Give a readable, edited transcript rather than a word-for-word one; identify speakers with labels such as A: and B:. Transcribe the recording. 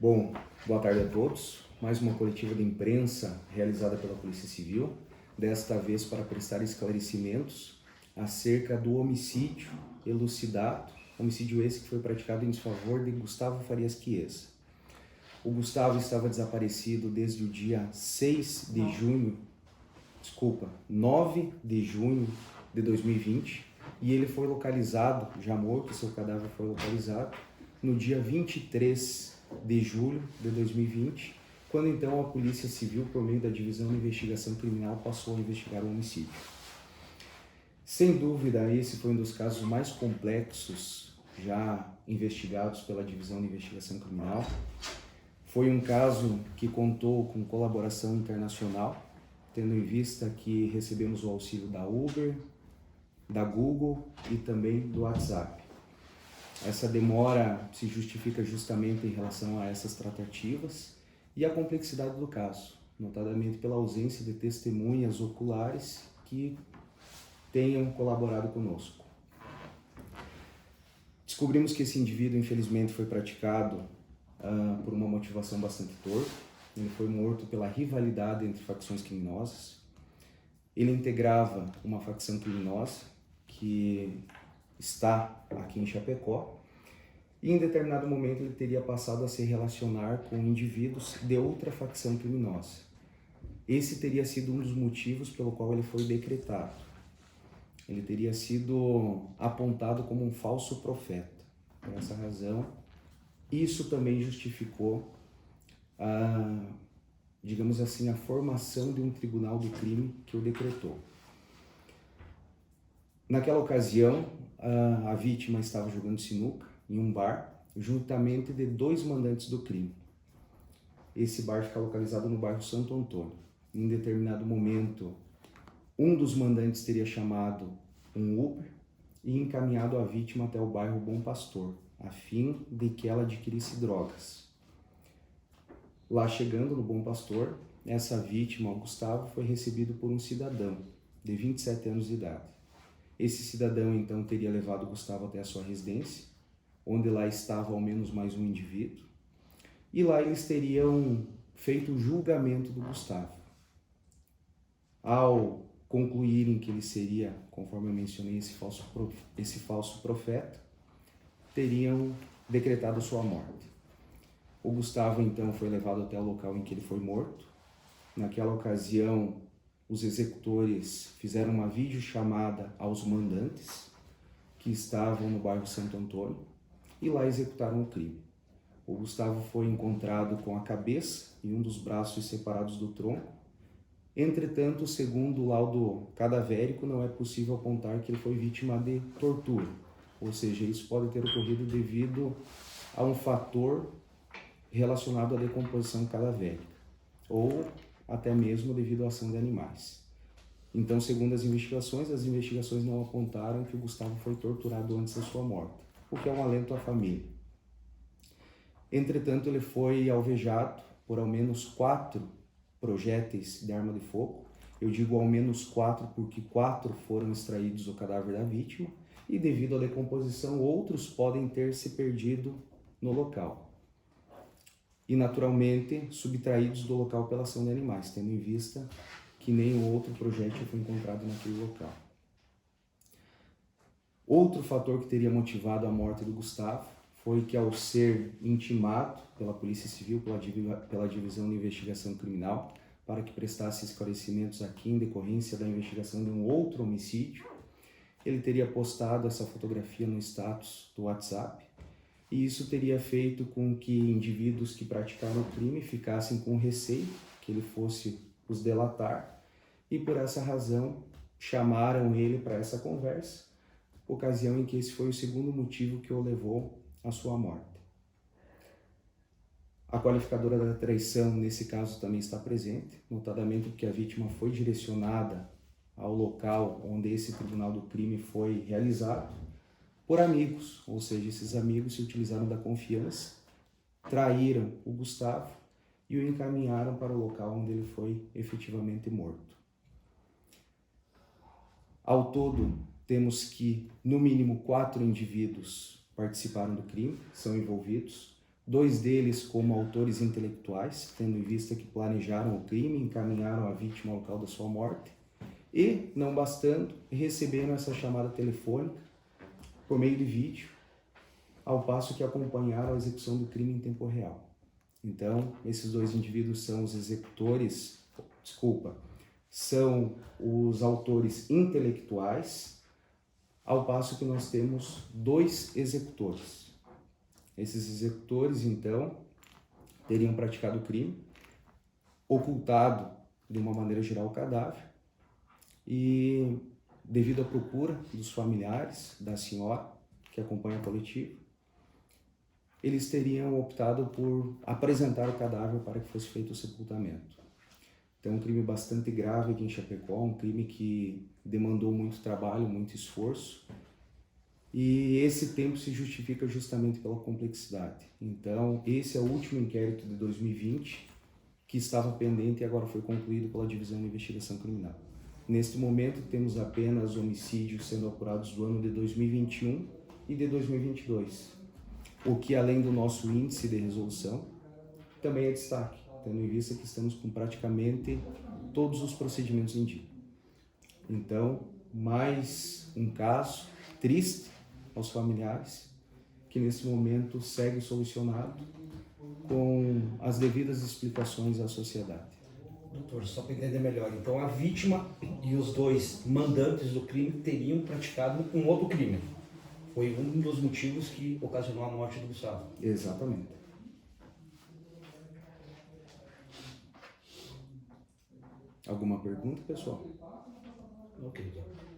A: Bom, boa tarde a todos. Mais uma coletiva de imprensa realizada pela Polícia Civil, desta vez para prestar esclarecimentos acerca do homicídio elucidado, homicídio esse que foi praticado em desfavor de Gustavo Farias Chiesa. O Gustavo estava desaparecido desde o dia 9 de junho de 2020 e ele foi localizado, já morto, seu cadáver foi localizado no dia 23 de julho de 2020, quando então a Polícia Civil, por meio da Divisão de Investigação Criminal, passou a investigar o homicídio. Sem dúvida, esse foi um dos casos mais complexos já investigados pela Divisão de Investigação Criminal. Foi um caso que contou com colaboração internacional, tendo em vista que recebemos o auxílio da Uber, da Google e também do WhatsApp. Essa demora se justifica justamente em relação a essas tratativas e a complexidade do caso, notadamente pela ausência de testemunhas oculares que tenham colaborado conosco. Descobrimos que esse indivíduo, infelizmente, foi praticado por uma motivação bastante torta. Ele foi morto pela rivalidade entre facções criminosas. Ele integrava uma facção criminosa que está aqui em Chapecó, e em determinado momento ele teria passado a se relacionar com indivíduos de outra facção criminosa. Esse teria sido um dos motivos pelo qual ele foi decretado. Ele teria sido apontado como um falso profeta. Por essa razão, isso também justificou digamos assim, a formação de um tribunal do crime que o decretou. Naquela ocasião, a vítima estava jogando sinuca em um bar, juntamente de 2 mandantes do crime. Esse bar fica localizado no bairro Santo Antônio. Em determinado momento, um dos mandantes teria chamado um Uber e encaminhado a vítima até o bairro Bom Pastor, a fim de que ela adquirisse drogas. Lá chegando no Bom Pastor, essa vítima, o Gustavo, foi recebido por um cidadão de 27 anos de idade. Esse cidadão, então, teria levado o Gustavo até a sua residência, onde lá estava ao menos mais um indivíduo, e lá eles teriam feito o julgamento do Gustavo. Ao concluírem que ele seria, conforme eu mencionei, esse falso profeta, teriam decretado sua morte. O Gustavo, então, foi levado até o local em que ele foi morto. Naquela ocasião, os executores fizeram uma videochamada aos mandantes que estavam no bairro Santo Antônio e lá executaram o crime. O Gustavo foi encontrado com a cabeça e um dos braços separados do tronco. Entretanto, segundo o laudo cadavérico, não é possível apontar que ele foi vítima de tortura, ou seja, isso pode ter ocorrido devido a um fator relacionado à decomposição cadavérica, ou até mesmo devido à ação de animais. Então, segundo as investigações não apontaram que o Gustavo foi torturado antes da sua morte, o que é um alento à família. Entretanto, ele foi alvejado por ao menos 4 projéteis de arma de fogo. Eu digo ao menos 4 porque 4 foram extraídos do cadáver da vítima e, devido à decomposição, outros podem ter se perdido no local. E, naturalmente, subtraídos do local pela ação de animais, tendo em vista que nenhum outro projétil foi encontrado naquele local. Outro fator que teria motivado a morte do Gustavo foi que, ao ser intimado pela Polícia Civil, pela Divisão de Investigação Criminal, para que prestasse esclarecimentos aqui em decorrência da investigação de um outro homicídio, ele teria postado essa fotografia no status do WhatsApp, e isso teria feito com que indivíduos que praticaram o crime ficassem com receio que ele fosse os delatar, e por essa razão chamaram ele para essa conversa, ocasião em que esse foi o segundo motivo que o levou à sua morte. A qualificadora da traição, nesse caso, também está presente, notadamente porque a vítima foi direcionada ao local onde esse tribunal do crime foi realizado por amigos, ou seja, esses amigos se utilizaram da confiança, traíram o Gustavo e o encaminharam para o local onde ele foi efetivamente morto. Ao todo, temos que, no mínimo, 4 indivíduos participaram do crime, são envolvidos. 2 deles como autores intelectuais, tendo em vista que planejaram o crime, encaminharam a vítima ao local da sua morte, e, não bastando, receberam essa chamada telefônica por meio de vídeo, ao passo que acompanharam a execução do crime em tempo real. Então, esses 2 indivíduos são os executores, são os autores intelectuais, ao passo que nós temos 2 executores. Esses executores, então, teriam praticado o crime, ocultado de uma maneira geral o cadáver e, devido à procura dos familiares da senhora que acompanha a coletiva, eles teriam optado por apresentar o cadáver para que fosse feito o sepultamento. Então, um crime bastante grave aqui em Chapecó, um crime que demandou muito trabalho, muito esforço, e esse tempo se justifica justamente pela complexidade. Então, esse é o último inquérito de 2020 que estava pendente e agora foi concluído pela Divisão de Investigação Criminal. Neste momento, temos apenas homicídios sendo apurados do ano de 2021 e de 2022. O que, além do nosso índice de resolução, também é destaque, tendo em vista que estamos com praticamente todos os procedimentos em dia. Então, mais um caso triste aos familiares, que nesse momento segue solucionado com as devidas explicações à sociedade.
B: Doutor, só para entender melhor, então a vítima e os 2 mandantes do crime teriam praticado um outro crime. Foi um dos motivos que ocasionou a morte do Gustavo.
A: Exatamente. Alguma pergunta, pessoal?
B: Ok, doutor.